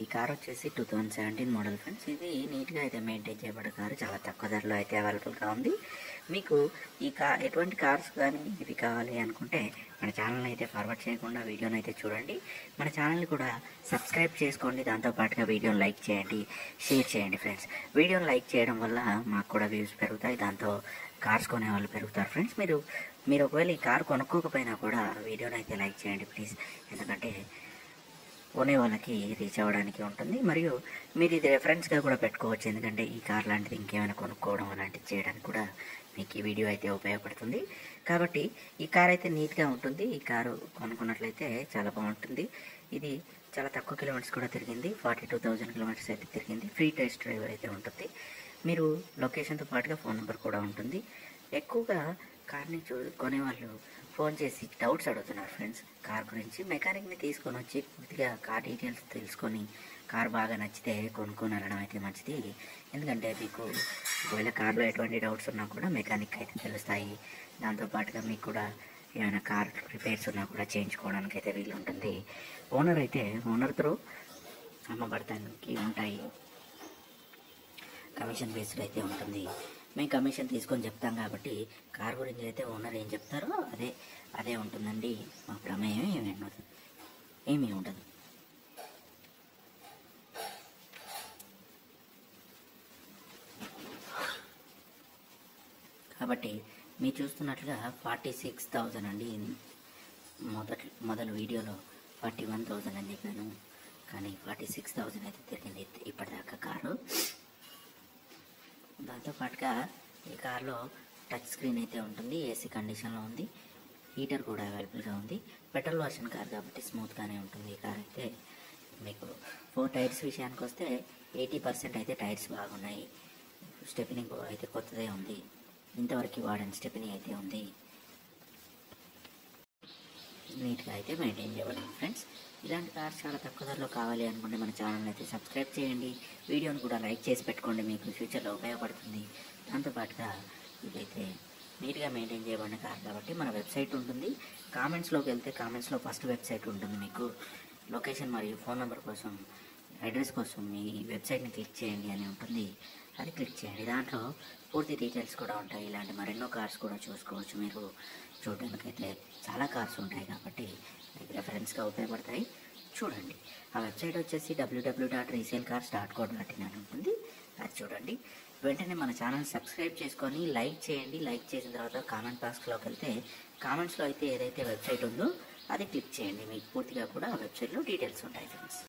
ఈ కార్ వచ్చేసి 2017 model friends. ఇది నీట్గా అయితే మెయింటైన్ చేయబడే కారు, చాలా తక్కువ ధరలో అయితే అవైలబుల్గా ఉంది. మీకు ఈ ఎటువంటి కార్స్ కానీ ఇవి కావాలి అనుకుంటే మన ఛానల్ని అయితే ఫార్వర్డ్ చేయకుండా వీడియోని అయితే చూడండి. మన ఛానల్ని కూడా సబ్స్క్రైబ్ చేసుకోండి. దాంతోపాటుగా వీడియోని లైక్ చేయండి, షేర్ చేయండి ఫ్రెండ్స్. వీడియోని లైక్ చేయడం వల్ల మాకు కూడా వ్యూస్ పెరుగుతాయి, దాంతో కార్స్ కొనే వాళ్ళు పెరుగుతారు ఫ్రెండ్స్. మీరు ఒకవేళ ఈ కార్ కొనుక్కోకపోయినా కూడా వీడియోని అయితే లైక్ చేయండి ప్లీజ్. ఎందుకంటే కొనే వాళ్ళకి రీచ్ అవ్వడానికి ఉంటుంది. మరియు మీరు ఇది రెఫరెన్స్గా కూడా పెట్టుకోవచ్చు. ఎందుకంటే ఈ కార్ లాంటిది ఇంకేమైనా కొనుక్కోవడం అలాంటివి చేయడానికి కూడా మీకు ఈ వీడియో అయితే ఉపయోగపడుతుంది. కాబట్టి ఈ కార్ అయితే నీట్గా ఉంటుంది. ఈ కారు కొనుక్కున్నట్లయితే చాలా బాగుంటుంది. ఇది చాలా తక్కువ కిలోమీటర్స్ కూడా తిరిగింది, 42,000 కిలోమీటర్స్ అయితే తిరిగింది. ఫ్రీ టెస్ట్ డ్రైవ్ అయితే ఉంటుంది. మీరు లొకేషన్తో పాటుగా ఫోన్ నెంబర్ కూడా ఉంటుంది. ఎక్కువగా కార్ని కొనేవాళ్ళు ఫోన్ చేసి డౌట్స్ అడుగుతున్నారు ఫ్రెండ్స్ కార్ గురించి. మెకానిక్ని తీసుకొని వచ్చి పూర్తిగా కార్ డీటెయిల్స్ తెలుసుకొని కార్ బాగా నచ్చితే కొనుక్కొని వెళ్ళడం అయితే మంచిది. ఎందుకంటే మీకు ఒకవేళ కార్లో ఎటువంటి డౌట్స్ ఉన్నా కూడా మెకానిక్ అయితే తెలుస్తాయి. దాంతోపాటుగా మీకు కూడా ఏమైనా కార్ రిపేర్స్ ఉన్నా కూడా చేయించుకోవడానికి అయితే వీలు ఉంటుంది. ఓనర్ త్రూ అమ్మబడటానికి ఉంటాయి. కమిషన్ బేస్డ్ అయితే ఉంటుంది. మేము కమిషన్ తీసుకొని చెప్తాం కాబట్టి కార్ గురించి అయితే ఓనర్ ఏం చెప్తారో అదే ఉంటుందండి. మా ప్రమేయం ఏమీ ఉండదు. కాబట్టి మీరు చూస్తున్నట్లుగా 46,000 అండి. మొదటి వీడియోలో 41,000 అని చెప్పాను, కానీ 46,000 అయితే తిరిగింది ఇప్పటిదాకా కారు. దాంతోపాటుగా ఈ కార్లో టచ్ స్క్రీన్ అయితే ఉంటుంది, ఏసీ కండిషన్లో ఉంది, హీటర్ కూడా అవైలబుల్గా ఉంది. పెట్రోల్ వర్షన్ కార్ కాబట్టి స్మూత్గానే ఉంటుంది ఈ కార్ అయితే. మీకు 4 టైర్స్ విషయానికి వస్తే 80% అయితే టైర్స్ బాగున్నాయి. స్టెపినీ అయితే కొత్తదే ఉంది, ఇంతవరకు వాడని స్టెపినీ అయితే ఉంది. నీట్గా అయితే మెయింటైన్ చేయబడింది ఫ్రెండ్స్. ఇలాంటి కార్స్ చాలా తక్కువ ధరలో కావాలి అనుకుంటే మన ఛానల్ అయితే సబ్స్క్రైబ్ చేయండి. వీడియోని కూడా లైక్ చేసి పెట్టుకోండి, మీకు ఫ్యూచర్లో ఉపయోగపడుతుంది. దాంతోపాటుగా ఇదైతే నీట్గా మెయింటైన్ చేయబడిన కార్ కాబట్టి మన వెబ్సైట్ ఉంటుంది. కామెంట్స్లోకి వెళ్తే కామెంట్స్లో ఫస్ట్ వెబ్సైట్ ఉంటుంది. మీకు లొకేషన్ మరియు ఫోన్ నెంబర్ కోసం, అడ్రస్ కోసం మీ వెబ్సైట్ని క్లిక్ చేయండి అని ఉంటుంది. అది క్లిక్ చేయండి. దాంట్లో పూర్తి డీటెయిల్స్ కూడా ఉంటాయి. ఇలాంటి మరెన్నో కార్స్ కూడా చూసుకోవచ్చు. మీరు చూడడానికైతే చాలా కార్స్ ఉంటాయి కాబట్టి మీకు రెఫరెన్స్గా ఉపయోగపడతాయి. చూడండి. ఆ వెబ్సైట్ వచ్చేసి www.resaleCars.co.in అని ఉంటుంది. అది చూడండి. వెంటనే మన ఛానల్ సబ్స్క్రైబ్ చేసుకొని లైక్ చేయండి. లైక్ చేసిన తర్వాత కామెంట్ బాక్స్లోకి వెళ్తే కామెంట్స్లో అయితే ఏదైతే వెబ్సైట్ ఉందో అది క్లిక్ చేయండి. మీకు పూర్తిగా కూడా ఆ వెబ్సైట్లో డీటెయిల్స్ ఉంటాయి ఫ్రెండ్స్.